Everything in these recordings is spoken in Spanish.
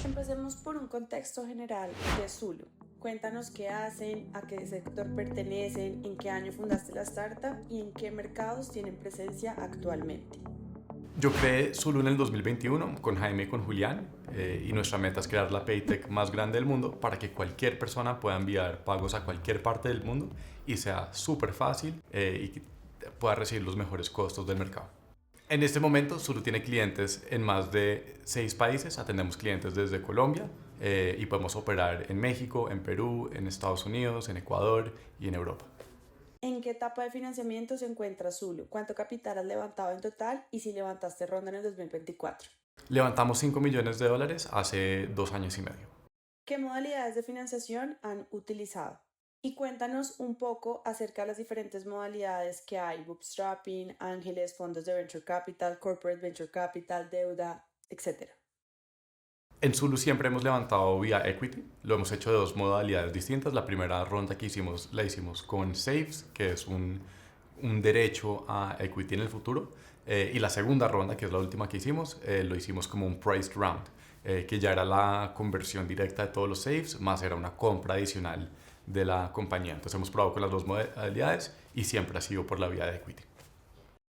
Empecemos por un contexto general de Zulu. Cuéntanos qué hacen, a qué sector pertenecen, en qué año fundaste la startup y en qué mercados tienen presencia actualmente. Yo creé Zulu en el 2021 con Jaime y con Julián y nuestra meta es crear la Paytech más grande del mundo para que cualquier persona pueda enviar pagos a cualquier parte del mundo y sea súper fácil y que pueda recibir los mejores costos del mercado. En este momento Zulu tiene clientes en más de 6 países, atendemos clientes desde Colombia y podemos operar en México, en Perú, en Estados Unidos, en Ecuador y en Europa. ¿En qué etapa de financiamiento se encuentra Zulu? ¿Cuánto capital has levantado en total y si levantaste ronda en el 2024? Levantamos $5 millones hace 2 años y medio. ¿Qué modalidades de financiación han utilizado? Y cuéntanos un poco acerca de las diferentes modalidades que hay: bootstrapping, ángeles, fondos de venture capital, corporate venture capital, deuda, etc. En Zulu siempre hemos levantado vía equity, lo hemos hecho de 2 modalidades distintas. La primera ronda que hicimos la hicimos con SAFES, que es un derecho a equity en el futuro, y la segunda ronda, que es la última que hicimos, lo hicimos como un priced round, que ya era la conversión directa de todos los SAFES, más era una compra adicional de la compañía. Entonces hemos probado con las 2 modalidades y siempre ha sido por la vía de equity.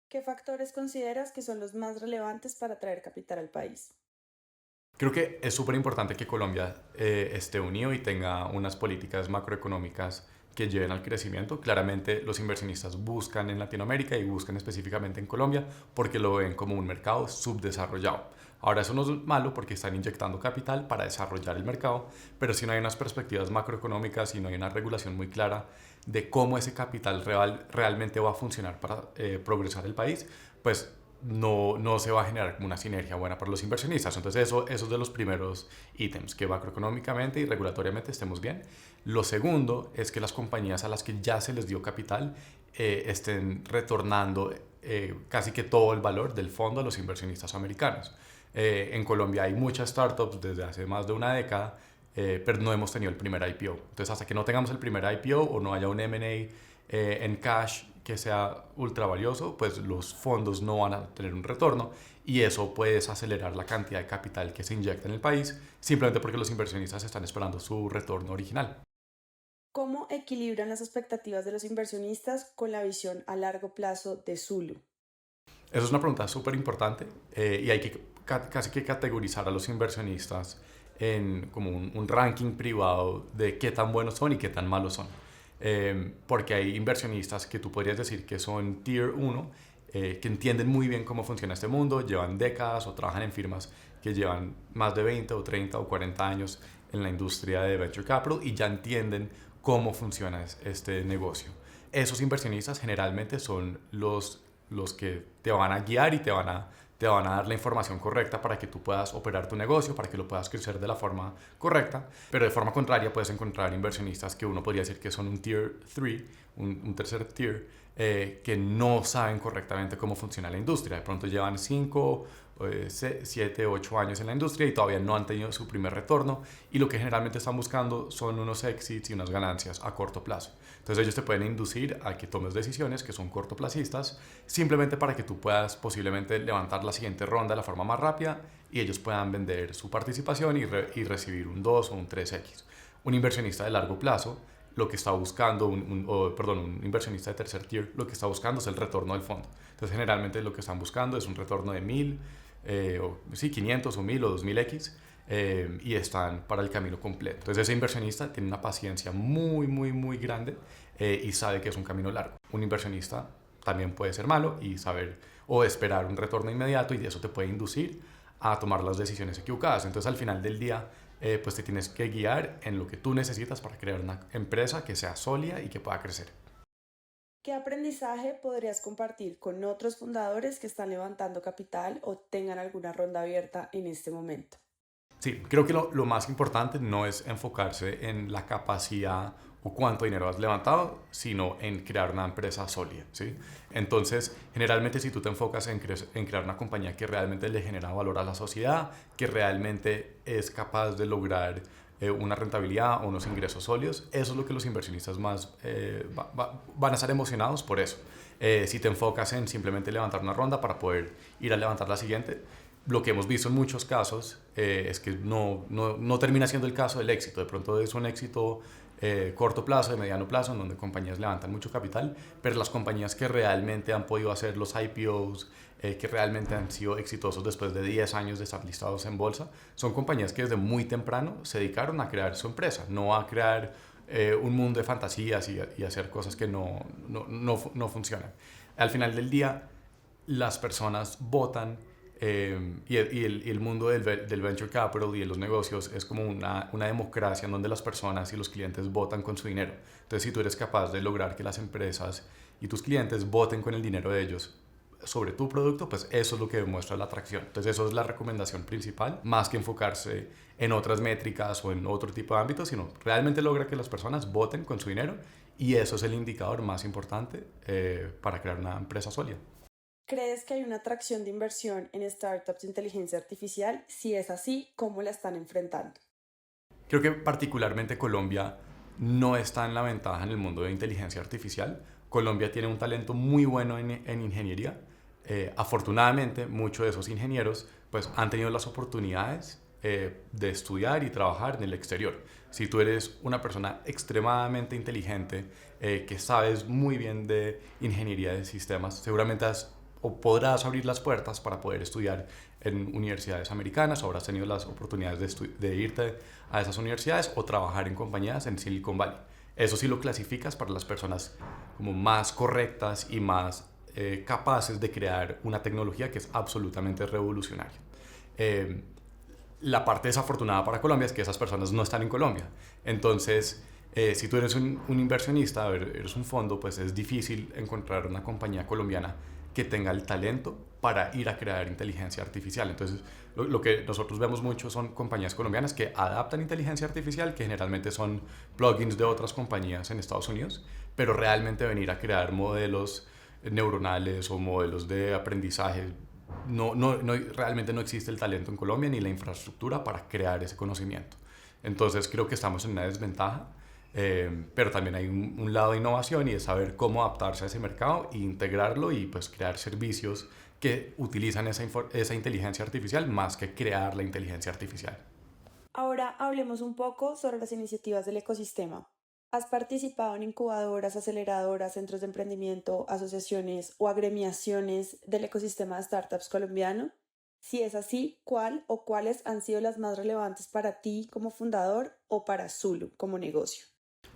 ¿Qué factores consideras que son los más relevantes para atraer capital al país? Creo que es súper importante que Colombia esté unido y tenga unas políticas macroeconómicas que lleven al crecimiento. Claramente los inversionistas buscan en Latinoamérica y buscan específicamente en Colombia porque lo ven como un mercado subdesarrollado. Ahora eso no es malo porque están inyectando capital para desarrollar el mercado, pero si no hay unas perspectivas macroeconómicas y no hay una regulación muy clara de cómo ese capital realmente va a funcionar para progresar el país, pues no se va a generar como una sinergia buena para los inversionistas. Entonces eso es de los primeros ítems, que macroeconómicamente y regulatoriamente estemos bien. Lo segundo es que las compañías a las que ya se les dio capital estén retornando casi que todo el valor del fondo a los inversionistas americanos. En Colombia hay muchas startups desde hace más de una década, pero no hemos tenido el primer IPO. Entonces hasta que no tengamos el primer IPO o no haya un M&A en cash que sea ultra valioso, pues los fondos no van a tener un retorno y eso puede desacelerar la cantidad de capital que se inyecta en el país simplemente porque los inversionistas están esperando su retorno original. ¿Cómo equilibran las expectativas de los inversionistas con la visión a largo plazo de Zulu? Esa es una pregunta súper importante y hay que casi que categorizar a los inversionistas en como un ranking privado de qué tan buenos son y qué tan malos son. Porque hay inversionistas que tú podrías decir que son Tier 1, que entienden muy bien cómo funciona este mundo, llevan décadas o trabajan en firmas que llevan más de 20 o 30 o 40 años en la industria de Venture Capital y ya entienden cómo funciona este negocio. Esos inversionistas generalmente son los que te van a guiar y te van a dar la información correcta para que tú puedas operar tu negocio, para que lo puedas crecer de la forma correcta. Pero de forma contraria puedes encontrar inversionistas que uno podría decir que son un Tier 3, un tercer tier, que no saben correctamente cómo funciona la industria. De pronto llevan 5, 7, 8 años en la industria y todavía no han tenido su primer retorno y lo que generalmente están buscando son unos exits y unas ganancias a corto plazo. Entonces ellos te pueden inducir a que tomes decisiones que son cortoplacistas simplemente para que tú puedas posiblemente levantar la siguiente ronda de la forma más rápida y ellos puedan vender su participación y recibir un 2 o un 3X. Un inversionista de largo plazo lo que está buscando, un inversionista de tercer tier, lo que está buscando es el retorno del fondo. Entonces generalmente lo que están buscando es un retorno de 1000, 500 o 1000 o 2000X y están para el camino completo. Entonces ese inversionista tiene una paciencia muy, muy, muy grande y sabe que es un camino largo. Un inversionista también puede ser malo y saber o esperar un retorno inmediato y eso te puede inducir a tomar las decisiones equivocadas. Entonces al final del día pues te tienes que guiar en lo que tú necesitas para crear una empresa que sea sólida y que pueda crecer. ¿Qué aprendizaje podrías compartir con otros fundadores que están levantando capital o tengan alguna ronda abierta en este momento? Sí, creo que lo más importante no es enfocarse en la capacidad o cuánto dinero has levantado, sino en crear una empresa sólida, ¿sí? Entonces, generalmente si tú te enfocas en crear una compañía que realmente le genera valor a la sociedad, que realmente es capaz de lograr una rentabilidad o unos ingresos sólidos. Eso es lo que los inversionistas más van a estar emocionados por eso. Si te enfocas en simplemente levantar una ronda para poder ir a levantar la siguiente, lo que hemos visto en muchos casos es que no termina siendo el caso del éxito. De pronto es un éxito corto plazo, de mediano plazo, en donde compañías levantan mucho capital, pero las compañías que realmente han podido hacer los IPOs, que realmente han sido exitosos después de 10 años de estar listados en bolsa, son compañías que desde muy temprano se dedicaron a crear su empresa, no a crear un mundo de fantasías y hacer cosas que no funcionan. Al final del día, las personas votan y el mundo del venture capital y de los negocios es como una democracia en donde las personas y los clientes votan con su dinero. Entonces, si tú eres capaz de lograr que las empresas y tus clientes voten con el dinero de ellos sobre tu producto, pues eso es lo que demuestra la atracción. Entonces, eso es la recomendación principal, más que enfocarse en otras métricas o en otro tipo de ámbitos, sino realmente logra que las personas voten con su dinero, y eso es el indicador más importante para crear una empresa sólida. ¿Crees que hay una atracción de inversión en startups de inteligencia artificial? Si es así, ¿cómo la están enfrentando? Creo que particularmente Colombia no está en la ventaja en el mundo de inteligencia artificial. Colombia tiene un talento muy bueno en ingeniería. Afortunadamente, muchos de esos ingenieros pues, han tenido las oportunidades de estudiar y trabajar en el exterior. Si tú eres una persona extremadamente inteligente, que sabes muy bien de ingeniería de sistemas, seguramente o podrás abrir las puertas para poder estudiar en universidades americanas, o habrás tenido las oportunidades de irte a esas universidades o trabajar en compañías en Silicon Valley. Eso sí lo clasificas para las personas como más correctas y más capaces de crear una tecnología que es absolutamente revolucionaria. Eh, la parte desafortunada para Colombia es que esas personas no están en Colombia. Entonces, si tú eres un inversionista, eres un fondo, pues es difícil encontrar una compañía colombiana que tenga el talento para ir a crear inteligencia artificial. Entonces, lo que nosotros vemos mucho son compañías colombianas que adaptan inteligencia artificial, que generalmente son plugins de otras compañías en Estados Unidos, pero realmente venir a crear modelos neuronales o modelos de aprendizaje, realmente no existe el talento en Colombia ni la infraestructura para crear ese conocimiento. Entonces creo que estamos en una desventaja, pero también hay un lado de innovación, y es saber cómo adaptarse a ese mercado e integrarlo y pues crear servicios que utilizan esa inteligencia artificial más que crear la inteligencia artificial. Ahora hablemos un poco sobre las iniciativas del ecosistema. ¿Has participado en incubadoras, aceleradoras, centros de emprendimiento, asociaciones o agremiaciones del ecosistema de startups colombiano? Si es así, ¿cuál o cuáles han sido las más relevantes para ti como fundador o para Zulu como negocio?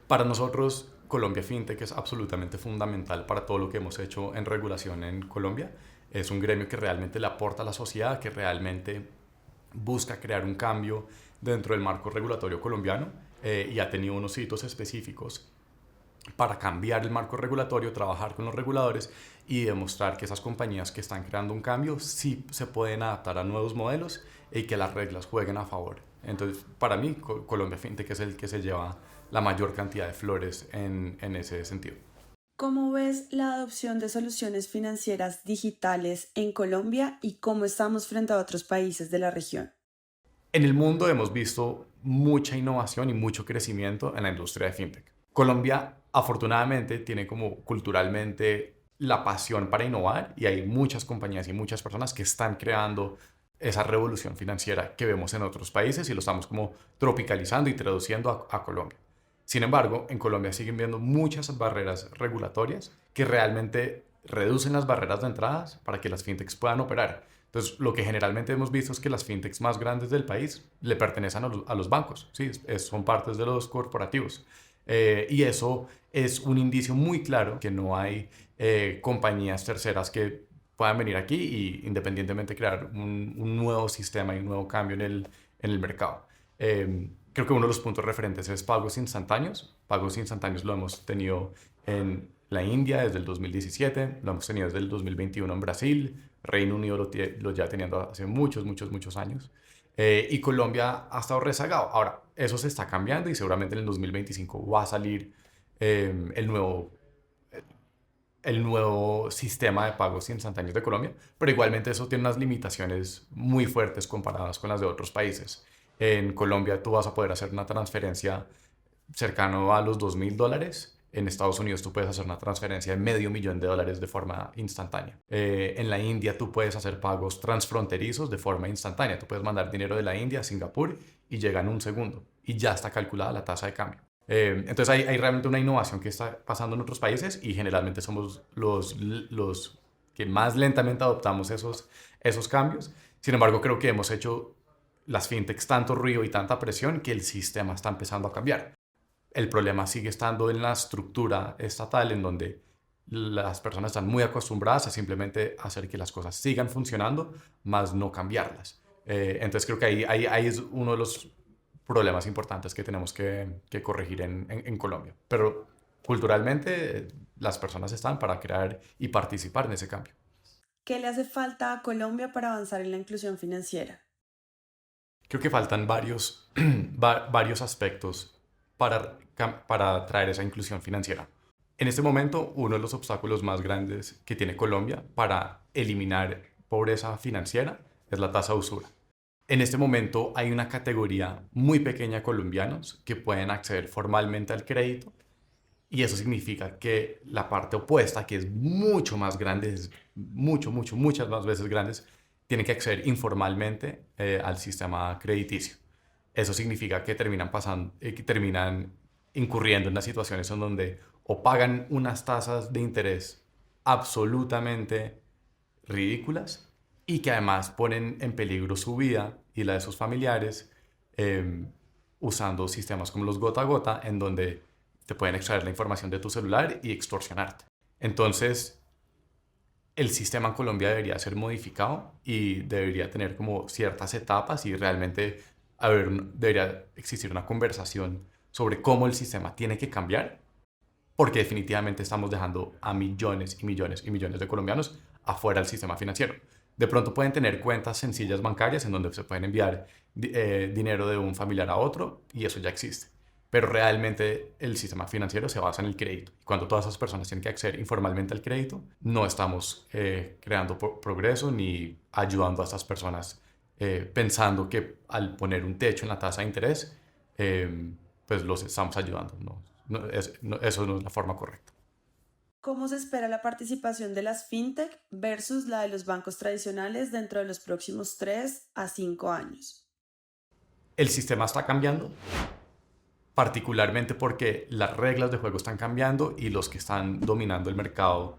Para nosotros, Colombia FinTech es absolutamente fundamental para todo lo que hemos hecho en regulación en Colombia. Es un gremio que realmente le aporta a la sociedad, que realmente busca crear un cambio dentro del marco regulatorio colombiano, y ha tenido unos hitos específicos para cambiar el marco regulatorio, trabajar con los reguladores y demostrar que esas compañías que están creando un cambio sí se pueden adaptar a nuevos modelos y que las reglas jueguen a favor. Entonces, para mí, Colombia FinTech es el que se lleva la mayor cantidad de flores en ese sentido. ¿Cómo ves la adopción de soluciones financieras digitales en Colombia y cómo estamos frente a otros países de la región? En el mundo hemos visto mucha innovación y mucho crecimiento en la industria de fintech. Colombia, afortunadamente, tiene como culturalmente la pasión para innovar, y hay muchas compañías y muchas personas que están creando esa revolución financiera que vemos en otros países y lo estamos como tropicalizando y traduciendo a Colombia. Sin embargo, en Colombia siguen viendo muchas barreras regulatorias que realmente reducen las barreras de entradas para que las fintechs puedan operar. Entonces, lo que generalmente hemos visto es que las fintechs más grandes del país le pertenecen a los bancos, ¿sí? Son partes de los corporativos. Y eso es un indicio muy claro que no hay compañías terceras que puedan venir aquí y independientemente crear un nuevo sistema y un nuevo cambio en el mercado. Creo que uno de los puntos referentes es pagos instantáneos. Pagos instantáneos lo hemos tenido en la India desde el 2017, lo hemos tenido desde el 2021 en Brasil, Reino Unido lo ya teniendo hace muchos, muchos, muchos años. Y Colombia ha estado rezagado. Ahora, eso se está cambiando y seguramente en el 2025 va a salir el nuevo sistema de pagos instantáneos de Colombia, pero igualmente eso tiene unas limitaciones muy fuertes comparadas con las de otros países. En Colombia tú vas a poder hacer una transferencia cercano a los $2.000. En Estados Unidos tú puedes hacer una transferencia de $500,000 de forma instantánea. En la India tú puedes hacer pagos transfronterizos de forma instantánea. Tú puedes mandar dinero de la India a Singapur y llega en un segundo y ya está calculada la tasa de cambio. Entonces hay realmente una innovación que está pasando en otros países y generalmente somos los que más lentamente adoptamos esos cambios. Sin embargo, creo que hemos hecho las fintechs tanto ruido y tanta presión que el sistema está empezando a cambiar. El problema sigue estando en la estructura estatal, en donde las personas están muy acostumbradas a simplemente hacer que las cosas sigan funcionando, más no cambiarlas. Entonces creo que ahí es uno de los problemas importantes que tenemos que corregir en Colombia. Pero culturalmente las personas están para crear y participar en ese cambio. ¿Qué le hace falta a Colombia para avanzar en la inclusión financiera? Creo que faltan varios aspectos para traer esa inclusión financiera. En este momento, uno de los obstáculos más grandes que tiene Colombia para eliminar pobreza financiera es la tasa de usura. En este momento hay una categoría muy pequeña de colombianos que pueden acceder formalmente al crédito y eso significa que la parte opuesta, que es mucho más grande, es muchas más veces grandes, tiene que acceder informalmente al sistema crediticio. Eso significa que que terminan incurriendo en las situaciones en donde o pagan unas tasas de interés absolutamente ridículas y que además ponen en peligro su vida y la de sus familiares eh, usando sistemas como los gota a gota en donde te pueden extraer la información de tu celular y extorsionarte. Entonces, el sistema en Colombia debería ser modificado y debería tener como ciertas etapas y realmente debería existir una conversación sobre cómo el sistema tiene que cambiar, porque definitivamente estamos dejando a millones y millones y millones de colombianos afuera del sistema financiero. De pronto pueden tener cuentas sencillas bancarias en donde se pueden enviar dinero de un familiar a otro y eso ya existe. Pero realmente el sistema financiero se basa en el crédito. Cuando todas esas personas tienen que acceder informalmente al crédito, no estamos creando progreso ni ayudando a estas personas pensando que al poner un techo en la tasa de interés, pues los estamos ayudando. Eso no es la forma correcta. ¿Cómo se espera la participación de las fintech versus la de los bancos tradicionales dentro de los próximos 3 a 5 años? El sistema está cambiando, particularmente porque las reglas de juego están cambiando y los que están dominando el mercado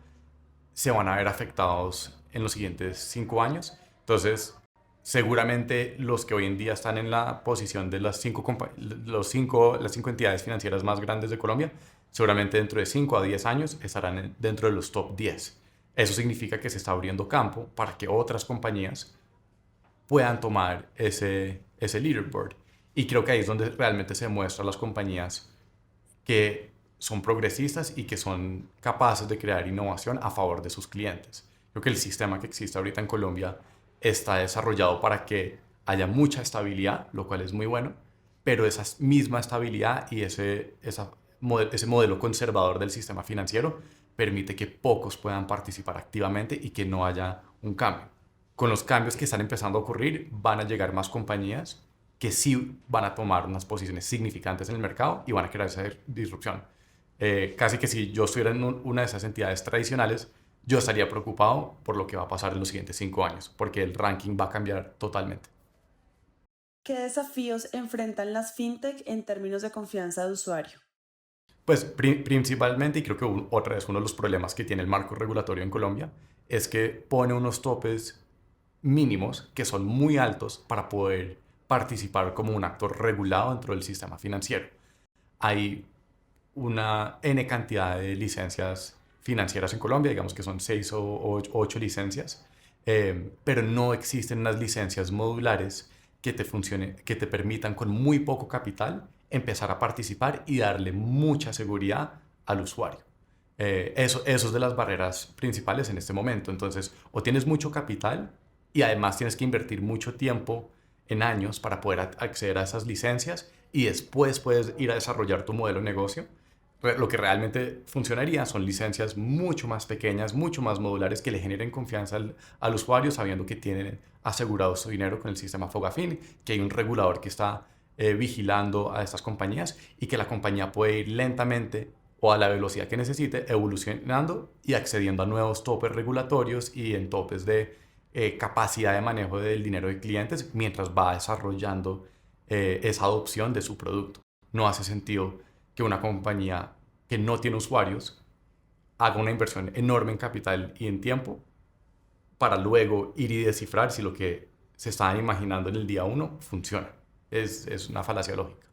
se van a ver afectados en los siguientes 5 años. Entonces, seguramente los que hoy en día están en la posición de las cinco entidades financieras más grandes de Colombia, seguramente dentro de 5 a 10 años estarán dentro de los top 10. Eso significa que se está abriendo campo para que otras compañías puedan tomar ese leaderboard. Y creo que ahí es donde realmente se demuestra a las compañías que son progresistas y que son capaces de crear innovación a favor de sus clientes. Creo que el sistema que existe ahorita en Colombia está desarrollado para que haya mucha estabilidad, lo cual es muy bueno, pero esa misma estabilidad y ese modelo conservador del sistema financiero permite que pocos puedan participar activamente y que no haya un cambio. Con los cambios que están empezando a ocurrir, van a llegar más compañías que sí van a tomar unas posiciones significantes en el mercado y van a crear esa disrupción. Casi que si yo estuviera en una de esas entidades tradicionales, yo estaría preocupado por lo que va a pasar en los siguientes 5 años, porque el ranking va a cambiar totalmente. ¿Qué desafíos enfrentan las fintech en términos de confianza de usuario? Pues principalmente, y creo que otra vez uno de los problemas que tiene el marco regulatorio en Colombia, es que pone unos topes mínimos que son muy altos para poder participar como un actor regulado dentro del sistema financiero. Hay una N cantidad de licencias financieras en Colombia, digamos que son 6 o 8 licencias, pero no existen unas licencias modulares que te permitan con muy poco capital empezar a participar y darle mucha seguridad al usuario. Eso es de las barreras principales en este momento. Entonces, o tienes mucho capital y además tienes que invertir mucho tiempo en años para poder acceder a esas licencias y después puedes ir a desarrollar tu modelo de negocio, Lo que realmente funcionaría son licencias mucho más pequeñas, mucho más modulares, que le generen confianza al usuario sabiendo que tienen asegurado su dinero con el sistema Fogafín, que hay un regulador que está vigilando a estas compañías y que la compañía puede ir lentamente o a la velocidad que necesite, evolucionando y accediendo a nuevos topes regulatorios y en topes de capacidad de manejo del dinero de clientes mientras va desarrollando esa adopción de su producto. No hace sentido que una compañía que no tiene usuarios haga una inversión enorme en capital y en tiempo para luego ir y descifrar si lo que se estaban imaginando en el día uno funciona. Es una falacia lógica.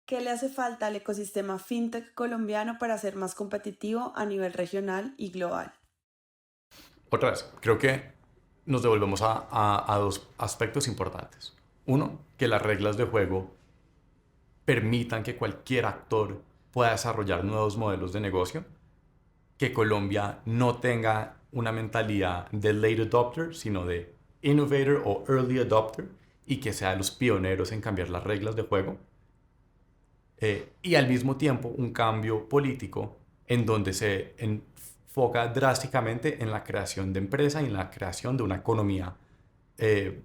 ¿Qué le hace falta al ecosistema fintech colombiano para ser más competitivo a nivel regional y global? Otra vez, creo que nos devolvemos a dos aspectos importantes. Uno, que las reglas de juego permitan que cualquier actor pueda desarrollar nuevos modelos de negocio, que Colombia no tenga una mentalidad de late adopter, sino de innovator o early adopter, y que sea de los pioneros en cambiar las reglas de juego. Y al mismo tiempo un cambio político en donde se enfoca drásticamente en la creación de empresa y en la creación de una economía eh,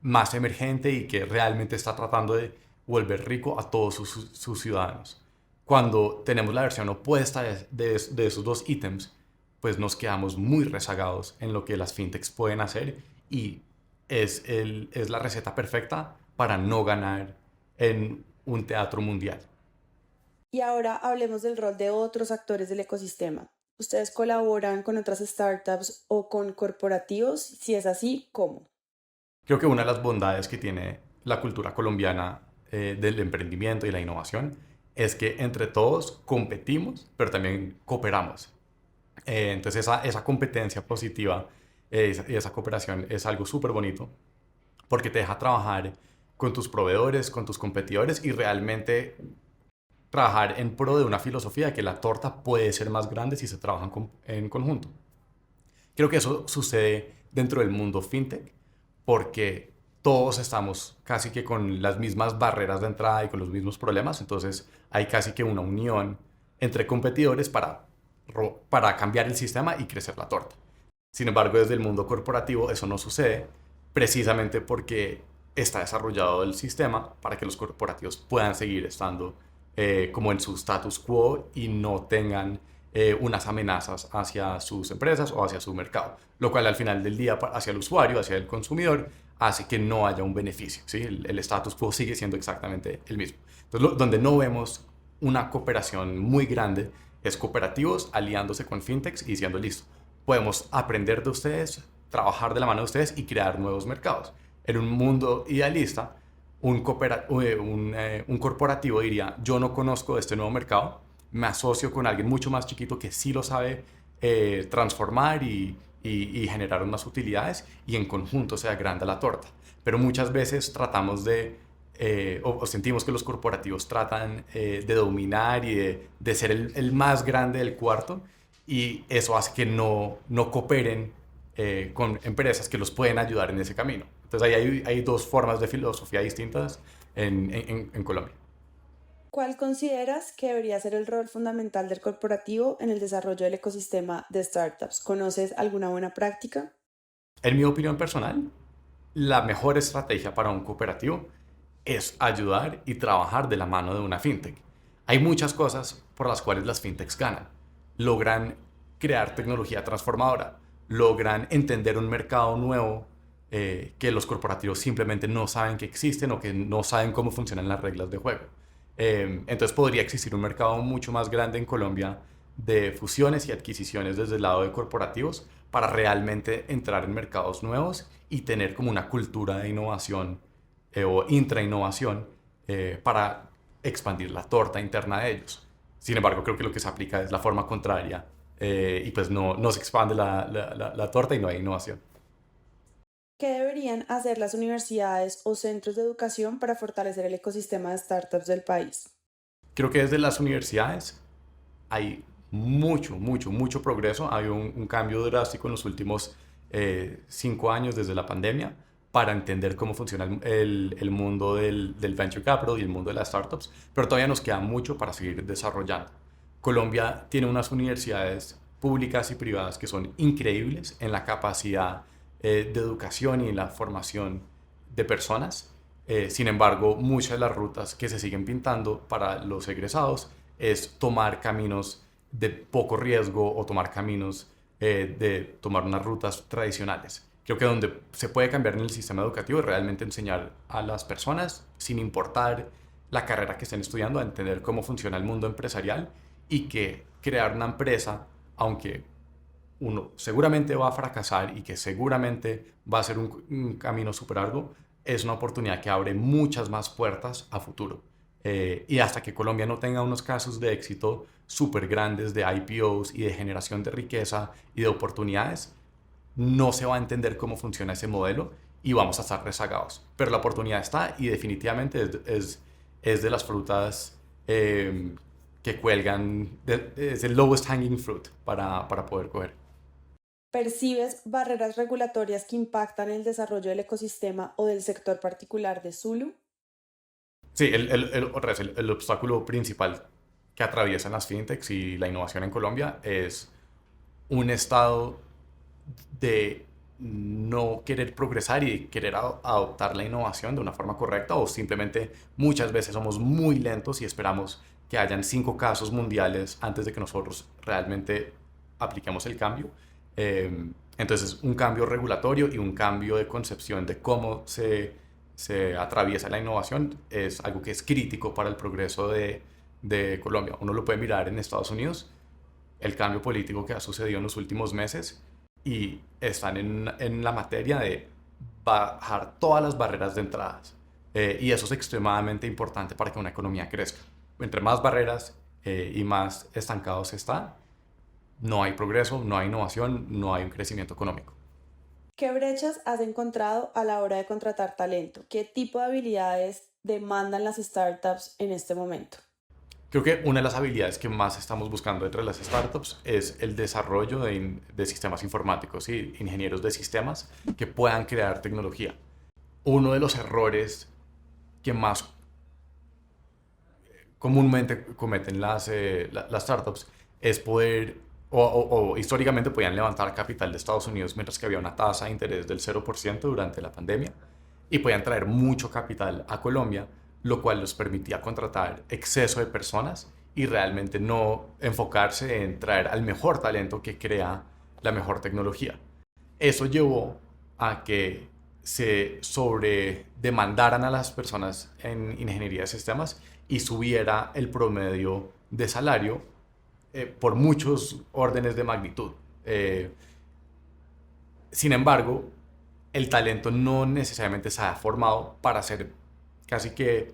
más emergente y que realmente está tratando de volver rico a todos sus ciudadanos. Cuando tenemos la versión opuesta de esos dos ítems, pues nos quedamos muy rezagados en lo que las fintechs pueden hacer y es la receta perfecta para no ganar en un teatro mundial. Y ahora hablemos del rol de otros actores del ecosistema. ¿Ustedes colaboran con otras startups o con corporativos? Si es así, ¿cómo? Creo que una de las bondades que tiene la cultura colombiana del emprendimiento y la innovación es que entre todos competimos, pero también cooperamos. Entonces esa competencia positiva y esa cooperación es algo súper bonito porque te deja trabajar con tus proveedores, con tus competidores y realmente trabajar en pro de una filosofía de que la torta puede ser más grande si se trabajan en conjunto. Creo que eso sucede dentro del mundo fintech porque todos estamos casi que con las mismas barreras de entrada y con los mismos problemas, entonces hay casi que una unión entre competidores para cambiar el sistema y crecer la torta. Sin embargo, desde el mundo corporativo eso no sucede precisamente porque está desarrollado el sistema para que los corporativos puedan seguir estando como en su status quo y no tengan unas amenazas hacia sus empresas o hacia su mercado, lo cual al final del día hacia el usuario, hacia el consumidor, hace que no haya un beneficio. ¿Sí? El status quo sigue siendo exactamente el mismo. Entonces, donde no vemos una cooperación muy grande es cooperativos aliándose con fintechs y diciendo, listo, podemos aprender de ustedes, trabajar de la mano de ustedes y crear nuevos mercados. En un mundo idealista, un corporativo diría, yo no conozco este nuevo mercado, me asocio con alguien mucho más chiquito que sí lo sabe transformar y generar unas utilidades y en conjunto se agranda la torta. Pero muchas veces tratamos o sentimos que los corporativos tratan de dominar y de ser el más grande del cuarto y eso hace que no cooperen con empresas que los pueden ayudar en ese camino. Entonces ahí hay dos formas de filosofía distintas en Colombia. ¿Cuál consideras que debería ser el rol fundamental del corporativo en el desarrollo del ecosistema de startups? ¿Conoces alguna buena práctica? En mi opinión personal, la mejor estrategia para un cooperativo es ayudar y trabajar de la mano de una fintech. Hay muchas cosas por las cuales las fintechs ganan. Logran crear tecnología transformadora, logran entender un mercado nuevo que los corporativos simplemente no saben que existen o que no saben cómo funcionan las reglas de juego. Entonces podría existir un mercado mucho más grande en Colombia de fusiones y adquisiciones desde el lado de corporativos para realmente entrar en mercados nuevos y tener como una cultura de innovación o intrainnovación para expandir la torta interna de ellos. Sin embargo, creo que lo que se aplica es la forma contraria y pues no se expande la torta y no hay innovación. ¿Qué deberían hacer las universidades o centros de educación para fortalecer el ecosistema de startups del país? Creo que desde las universidades hay mucho progreso. Hay un cambio drástico en los últimos 5 años desde la pandemia, para entender cómo funciona el mundo del venture capital y el mundo de las startups, pero todavía nos queda mucho para seguir desarrollando. Colombia tiene unas universidades públicas y privadas que son increíbles en la capacidad de educación y en la formación de personas. Sin embargo, muchas de las rutas que se siguen pintando para los egresados es tomar caminos de poco riesgo o tomar caminos de tomar unas rutas tradicionales. Creo que donde se puede cambiar en el sistema educativo es realmente enseñar a las personas, sin importar la carrera que estén estudiando, a entender cómo funciona el mundo empresarial y que crear una empresa, aunque uno seguramente va a fracasar y que seguramente va a ser un camino súper arduo, es una oportunidad que abre muchas más puertas a futuro. Y hasta que Colombia no tenga unos casos de éxito súper grandes de IPOs y de generación de riqueza y de oportunidades, no se va a entender cómo funciona ese modelo y vamos a estar rezagados. Pero la oportunidad está y definitivamente es de las frutas que cuelgan, es el lowest hanging fruit para poder coger. ¿Percibes barreras regulatorias que impactan el desarrollo del ecosistema o del sector particular de Zulu? Sí, otra vez, el obstáculo principal que atraviesan las fintechs y la innovación en Colombia es un estado de no querer progresar y querer adoptar la innovación de una forma correcta, o simplemente muchas veces somos muy lentos y esperamos que hayan 5 casos mundiales antes de que nosotros realmente apliquemos el cambio. Entonces, un cambio regulatorio y un cambio de concepción de cómo se atraviesa la innovación es algo que es crítico para el progreso de Colombia. Uno lo puede mirar en Estados Unidos, el cambio político que ha sucedido en los últimos meses, y están en la materia de bajar todas las barreras de entradas. Y eso es extremadamente importante para que una economía crezca. Entre más barreras y más estancados está, no hay progreso, no hay innovación, no hay un crecimiento económico. ¿Qué brechas has encontrado a la hora de contratar talento? ¿Qué tipo de habilidades demandan las startups en este momento? Creo que una de las habilidades que más estamos buscando entre las startups es el desarrollo de sistemas informáticos y ingenieros de sistemas que puedan crear tecnología. Uno de los errores que más comúnmente cometen las startups es poder, o históricamente podían levantar capital de Estados Unidos mientras que había una tasa de interés del 0% durante la pandemia, y podían traer mucho capital a Colombia, lo cual les permitía contratar exceso de personas y realmente no enfocarse en traer al mejor talento que crea la mejor tecnología. Eso llevó a que se sobredemandaran a las personas en ingeniería de sistemas y subiera el promedio de salario por muchos órdenes de magnitud. Eh, Sin embargo, el talento no necesariamente se ha formado para ser casi que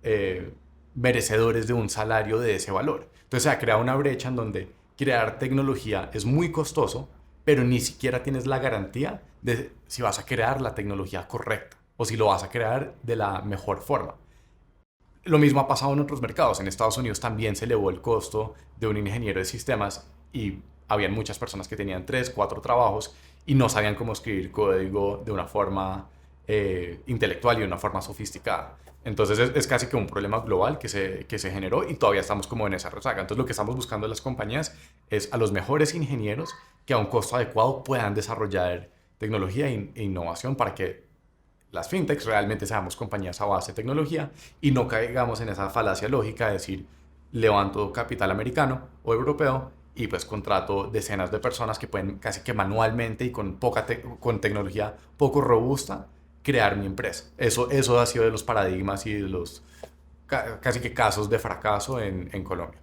eh, merecedores de un salario de ese valor. Entonces se ha creado una brecha en donde crear tecnología es muy costoso, pero ni siquiera tienes la garantía de si vas a crear la tecnología correcta o si lo vas a crear de la mejor forma. Lo mismo ha pasado en otros mercados. En Estados Unidos también se elevó el costo de un ingeniero de sistemas y habían muchas personas que tenían 3, 4 trabajos y no sabían cómo escribir código de una forma intelectual y de una forma sofisticada. Entonces es casi que un problema global que se generó y todavía estamos como en esa rezaga. Entonces lo que estamos buscando en las compañías es a los mejores ingenieros que a un costo adecuado puedan desarrollar tecnología e innovación para que las fintechs realmente seamos compañías a base de tecnología y no caigamos en esa falacia lógica de decir levanto capital americano o europeo y pues contrato decenas de personas que pueden casi que manualmente y con tecnología poco robusta crear mi empresa. Eso ha sido de los paradigmas y de los casi que casos de fracaso en Colombia.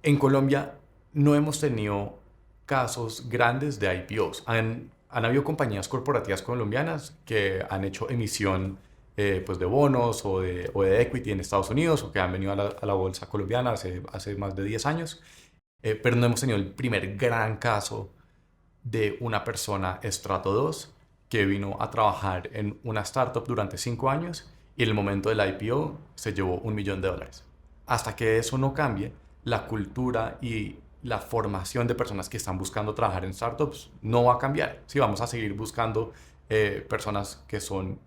En Colombia no hemos tenido casos grandes de IPOs. Han habido compañías corporativas colombianas que han hecho emisión pues de bonos o de equity en Estados Unidos, o que han venido a la bolsa colombiana hace más de 10 años, pero no hemos tenido el primer gran caso de una persona estrato 2 que vino a trabajar en una startup durante 5 años y en el momento del IPO se llevó $1 millón. Hasta que eso no cambie, la cultura y la formación de personas que están buscando trabajar en startups no va a cambiar. Sí, vamos a seguir buscando personas que son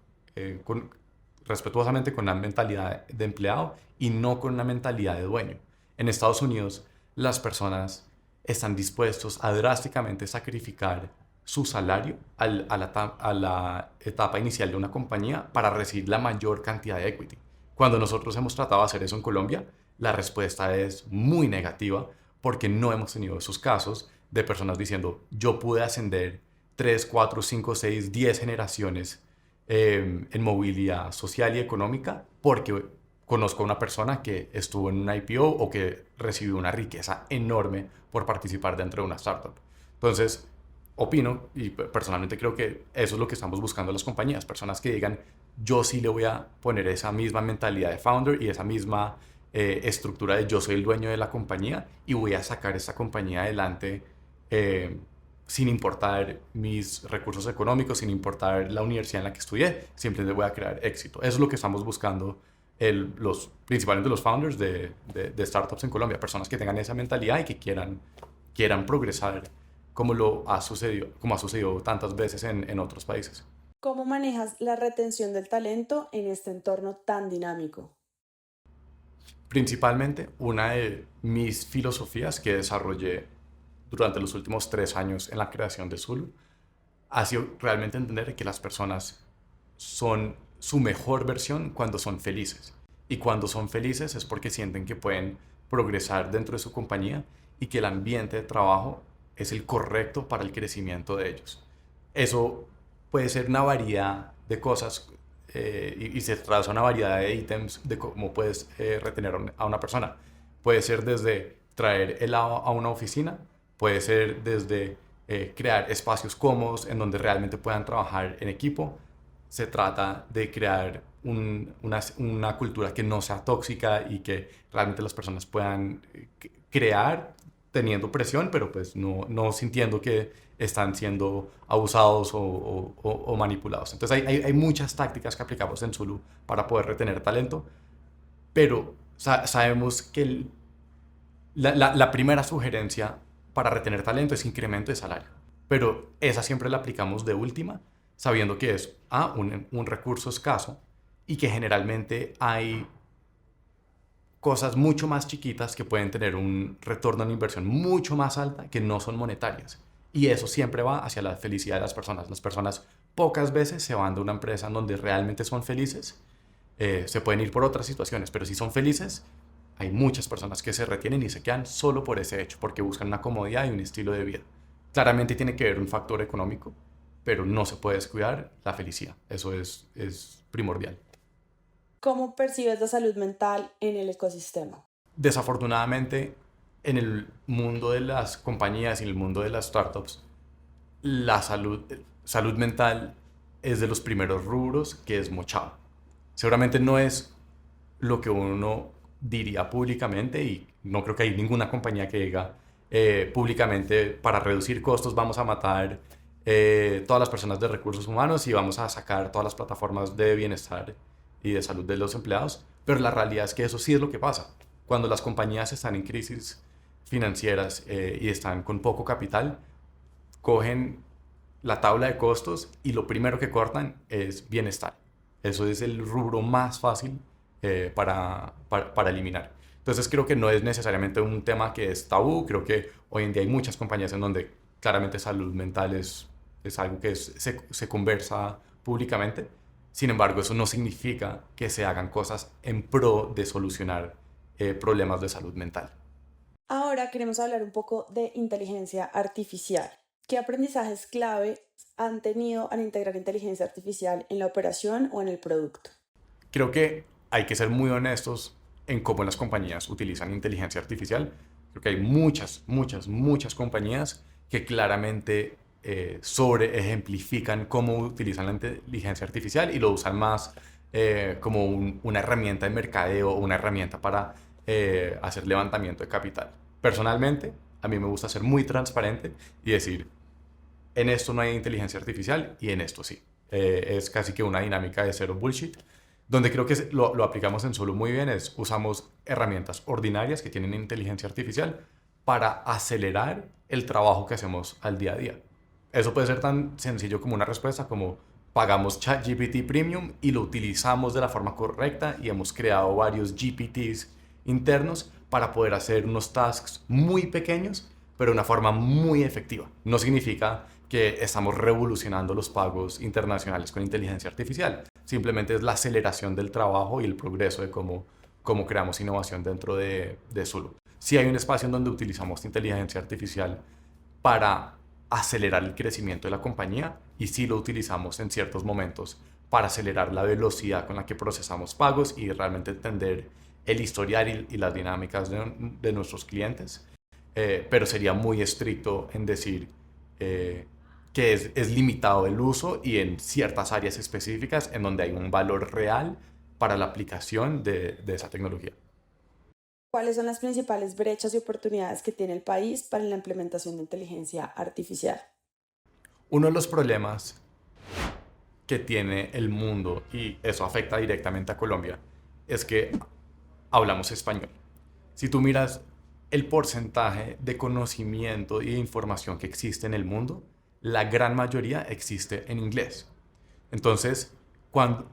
respetuosamente con una mentalidad de empleado y no con una mentalidad de dueño. En Estados Unidos, las personas están dispuestos a drásticamente sacrificar su salario a la etapa inicial de una compañía para recibir la mayor cantidad de equity. Cuando nosotros hemos tratado de hacer eso en Colombia, la respuesta es muy negativa porque no hemos tenido esos casos de personas diciendo yo pude ascender 3, 4, 5, 6, 10 generaciones en movilidad social y económica porque conozco a una persona que estuvo en una IPO o que recibió una riqueza enorme por participar dentro de una startup. Entonces, opino y personalmente creo que eso es lo que estamos buscando las compañías, personas que digan, yo sí le voy a poner esa misma mentalidad de founder y esa misma estructura de yo soy el dueño de la compañía y voy a sacar esta compañía adelante eh, sin importar mis recursos económicos, sin importar la universidad en la que estudié, simplemente voy a crear éxito. Eso es lo que estamos buscando principalmente los founders de startups en Colombia, personas que tengan esa mentalidad y que quieran progresar como ha sucedido tantas veces en otros países. ¿Cómo manejas la retención del talento en este entorno tan dinámico? Principalmente, una de mis filosofías que desarrollé durante los últimos 3 años en la creación de Zulu ha sido realmente entender que las personas son su mejor versión cuando son felices. Y cuando son felices es porque sienten que pueden progresar dentro de su compañía y que el ambiente de trabajo es el correcto para el crecimiento de ellos. Eso puede ser una variedad de cosas y se traza una variedad de ítems de cómo puedes retener a una persona. Puede ser desde traer helado a una oficina, puede ser desde crear espacios cómodos en donde realmente puedan trabajar en equipo. Se trata de crear una cultura que no sea tóxica y que realmente las personas puedan crear teniendo presión, pero pues no sintiendo que están siendo abusados o manipulados. Entonces hay muchas tácticas que aplicamos en Zulu para poder retener talento, pero sabemos que la primera sugerencia para retener talento es incremento de salario, pero esa siempre la aplicamos de última, sabiendo que es un recurso escaso y que generalmente hay cosas mucho más chiquitas que pueden tener un retorno en inversión mucho más alta que no son monetarias. Y eso siempre va hacia la felicidad de las personas. Las personas pocas veces se van de una empresa en donde realmente son felices. Se pueden ir por otras situaciones, pero si son felices, hay muchas personas que se retienen y se quedan solo por ese hecho, porque buscan una comodidad y un estilo de vida. Claramente tiene que haber un factor económico, pero no se puede descuidar la felicidad. Eso es primordial. ¿Cómo percibes la salud mental en el ecosistema? Desafortunadamente, en el mundo de las compañías y en el mundo de las startups, la salud mental es de los primeros rubros que es mochado. Seguramente no es lo que uno diría públicamente y no creo que hay ninguna compañía que diga públicamente para reducir costos vamos a matar todas las personas de recursos humanos y vamos a sacar todas las plataformas de bienestar y de salud de los empleados, pero la realidad es que eso sí es lo que pasa. Cuando las compañías están en crisis financieras y están con poco capital, cogen la tabla de costos y lo primero que cortan es bienestar. Eso es el rubro más fácil para eliminar. Entonces creo que no es necesariamente un tema que es tabú, creo que hoy en día hay muchas compañías en donde claramente salud mental es algo que se conversa públicamente. Sin embargo, eso no significa que se hagan cosas en pro de solucionar problemas de salud mental. Ahora queremos hablar un poco de inteligencia artificial. ¿Qué aprendizajes clave han tenido al integrar inteligencia artificial en la operación o en el producto? Creo que hay que ser muy honestos en cómo las compañías utilizan inteligencia artificial. Creo que hay muchas compañías que claramente sobre ejemplifican cómo utilizan la inteligencia artificial y lo usan más como una herramienta de mercadeo o una herramienta para hacer levantamiento de capital. Personalmente, a mí me gusta ser muy transparente y decir, en esto no hay inteligencia artificial y en esto sí. Es casi que una dinámica de cero bullshit. Donde creo que lo aplicamos en Solo muy bien es usamos herramientas ordinarias que tienen inteligencia artificial para acelerar el trabajo que hacemos al día a día. Eso puede ser tan sencillo como una respuesta como pagamos ChatGPT Premium y lo utilizamos de la forma correcta y hemos creado varios GPTs internos para poder hacer unos tasks muy pequeños, pero de una forma muy efectiva. No significa que estamos revolucionando los pagos internacionales con inteligencia artificial. Simplemente es la aceleración del trabajo y el progreso de cómo creamos innovación dentro de Zulu. Sí hay un espacio en donde utilizamos inteligencia artificial para acelerar el crecimiento de la compañía y sí lo utilizamos en ciertos momentos para acelerar la velocidad con la que procesamos pagos y realmente entender el historial y las dinámicas de nuestros clientes. Pero sería muy estricto en decir que es limitado el uso y en ciertas áreas específicas en donde hay un valor real para la aplicación de esa tecnología. ¿Cuáles son las principales brechas y oportunidades que tiene el país para la implementación de inteligencia artificial? Uno de los problemas que tiene el mundo, y eso afecta directamente a Colombia, es que hablamos español. Si tú miras el porcentaje de conocimiento y de información que existe en el mundo, la gran mayoría existe en inglés. Entonces,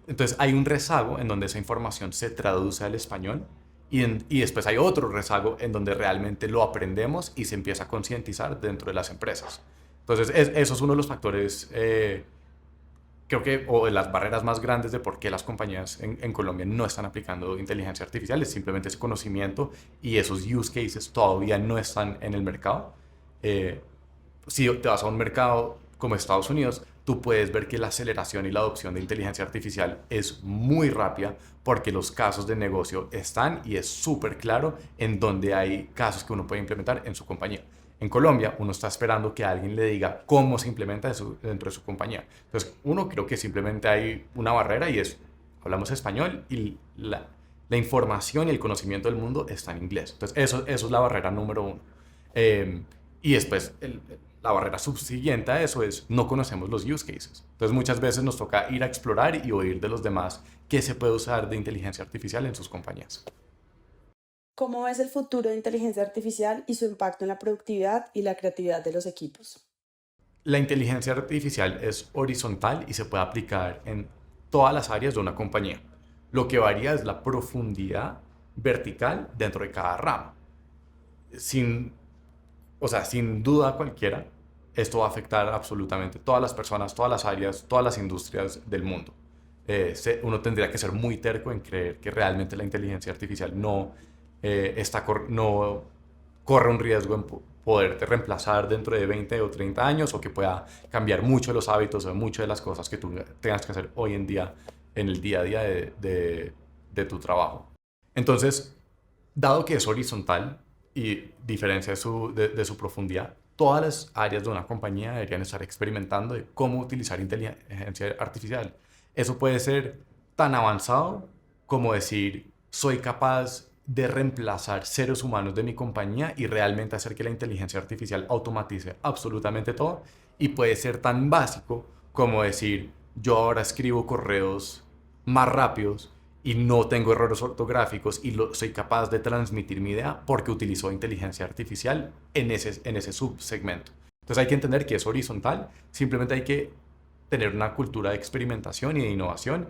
entonces hay un rezago en donde esa información se traduce al español y después hay otro rezago en donde realmente lo aprendemos y se empieza a concientizar dentro de las empresas. Entonces, eso es uno de los factores, creo que, o de las barreras más grandes de por qué las compañías en Colombia no están aplicando inteligencia artificial, es simplemente ese conocimiento y esos use cases todavía no están en el mercado. Eh, si te vas a un mercado como Estados Unidos, tú puedes ver que la aceleración y la adopción de inteligencia artificial es muy rápida porque los casos de negocio están y es súper claro en donde hay casos que uno puede implementar en su compañía. En Colombia, uno está esperando que alguien le diga cómo se implementa dentro de su compañía. Entonces, uno creo que simplemente hay una barrera y es, hablamos español y la información y el conocimiento del mundo está en inglés. Entonces, eso es la barrera número uno. Eh, y después, la barrera subsiguiente a eso es no conocemos los use cases. Entonces muchas veces nos toca ir a explorar y oír de los demás qué se puede usar de inteligencia artificial en sus compañías. ¿Cómo ves el futuro de inteligencia artificial y su impacto en la productividad y la creatividad de los equipos? La inteligencia artificial es horizontal y se puede aplicar en todas las áreas de una compañía. Lo que varía es la profundidad vertical dentro de cada rama. Sin, o sea, sin duda cualquiera, esto va a afectar absolutamente todas las personas, todas las áreas, todas las industrias del mundo. Uno tendría que ser muy terco en creer que realmente la inteligencia artificial no corre un riesgo en poderte reemplazar dentro de 20 o 30 años o que pueda cambiar mucho los hábitos o muchas de las cosas que tú tengas que hacer hoy en día en el día a día de tu trabajo. Entonces, dado que es horizontal y diferencia de su profundidad, todas las áreas de una compañía deberían estar experimentando de cómo utilizar inteligencia artificial. Eso puede ser tan avanzado como decir, soy capaz de reemplazar seres humanos de mi compañía y realmente hacer que la inteligencia artificial automatice absolutamente todo. Y puede ser tan básico como decir, yo ahora escribo correos más rápidos y no tengo errores ortográficos y soy capaz de transmitir mi idea porque utilizo inteligencia artificial en ese subsegmento. Entonces hay que entender que es horizontal, simplemente hay que tener una cultura de experimentación y de innovación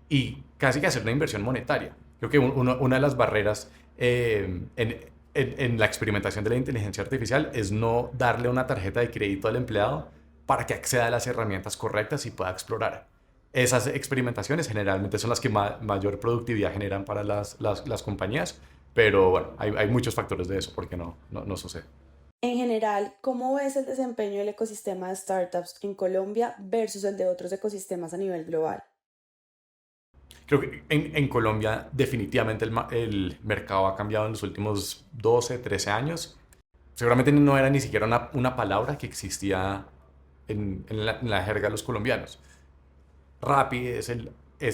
y casi que hacer una inversión monetaria. Creo que una de las barreras en la experimentación de la inteligencia artificial es no darle una tarjeta de crédito al empleado para que acceda a las herramientas correctas y pueda explorar. Esas experimentaciones generalmente son las que mayor productividad generan para las compañías, pero bueno, hay muchos factores de eso porque no sucede. En general, ¿cómo ves el desempeño del ecosistema de startups en Colombia versus el de otros ecosistemas a nivel global? Creo que en Colombia definitivamente el mercado ha cambiado en los últimos 12, 13 años. Seguramente no era ni siquiera una palabra que existía en la jerga de los colombianos. Rappi es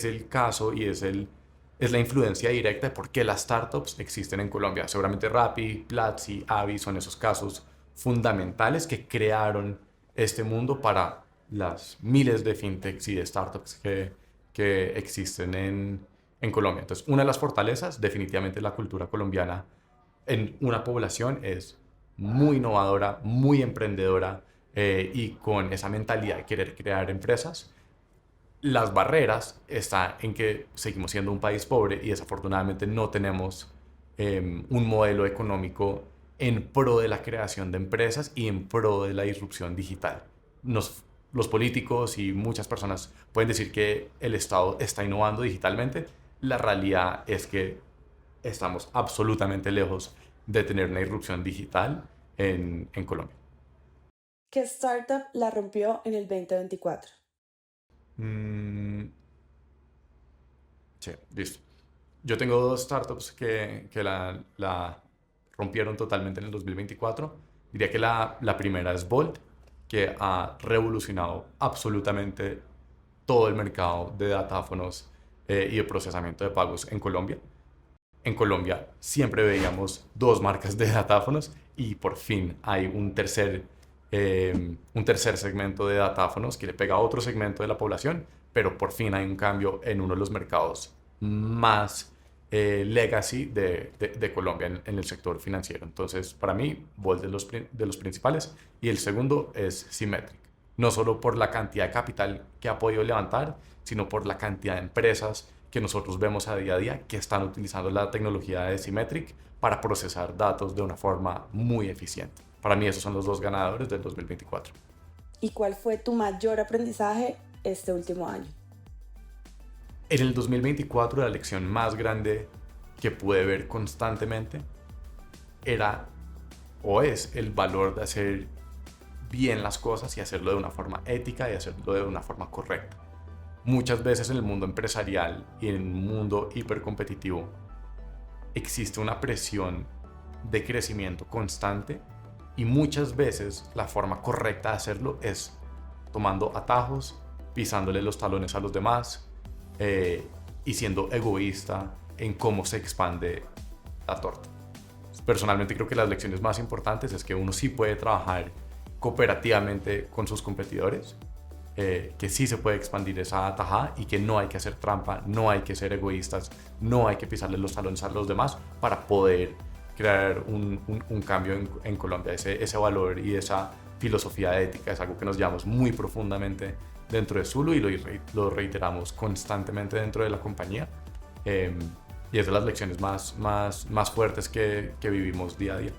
el caso y es la influencia directa de por qué las startups existen en Colombia. Seguramente Rappi, Platzi, Avi son esos casos fundamentales que crearon este mundo para las miles de fintechs y de startups que existen en Colombia. Entonces, una de las fortalezas, definitivamente la cultura colombiana en una población es muy innovadora, muy emprendedora y con esa mentalidad de querer crear empresas. Las barreras están en que seguimos siendo un país pobre y desafortunadamente no tenemos un modelo económico en pro de la creación de empresas y en pro de la disrupción digital. Los políticos y muchas personas pueden decir que el Estado está innovando digitalmente. La realidad es que estamos absolutamente lejos de tener una irrupción digital en Colombia. ¿Qué startup la rompió en el 2024? Mm, sí, listo. Yo tengo dos startups que la rompieron totalmente en el 2024. Diría que la primera es Bolt, que ha revolucionado absolutamente todo el mercado de datáfonos y de procesamiento de pagos en Colombia. En Colombia siempre veíamos dos marcas de datáfonos y por fin hay un tercer segmento de datáfonos que le pega a otro segmento de la población, pero por fin hay un cambio en uno de los mercados más legacy de Colombia en el sector financiero. Entonces, para mí, Volt de los principales y el segundo es Symmetric. No solo por la cantidad de capital que ha podido levantar, sino por la cantidad de empresas que nosotros vemos a día que están utilizando la tecnología de Symmetric para procesar datos de una forma muy eficiente. Para mí esos son los dos ganadores del 2024. ¿Y cuál fue tu mayor aprendizaje este último año? En el 2024 la lección más grande que pude ver constantemente era o es el valor de hacer bien las cosas y hacerlo de una forma ética y hacerlo de una forma correcta. Muchas veces en el mundo empresarial y en el mundo hipercompetitivo existe una presión de crecimiento constante y muchas veces la forma correcta de hacerlo es tomando atajos, pisándole los talones a los demás y siendo egoísta en cómo se expande la torta. Personalmente creo que las lecciones más importantes es que uno sí puede trabajar cooperativamente con sus competidores, que sí se puede expandir esa tajada y que no hay que hacer trampa, no hay que ser egoístas, no hay que pisarle los talones a los demás para poder crear un cambio en Colombia. Ese valor y esa filosofía ética es algo que nos llevamos muy profundamente dentro de Zulu y lo reiteramos constantemente dentro de la compañía. Y es de las lecciones más fuertes que vivimos día a día.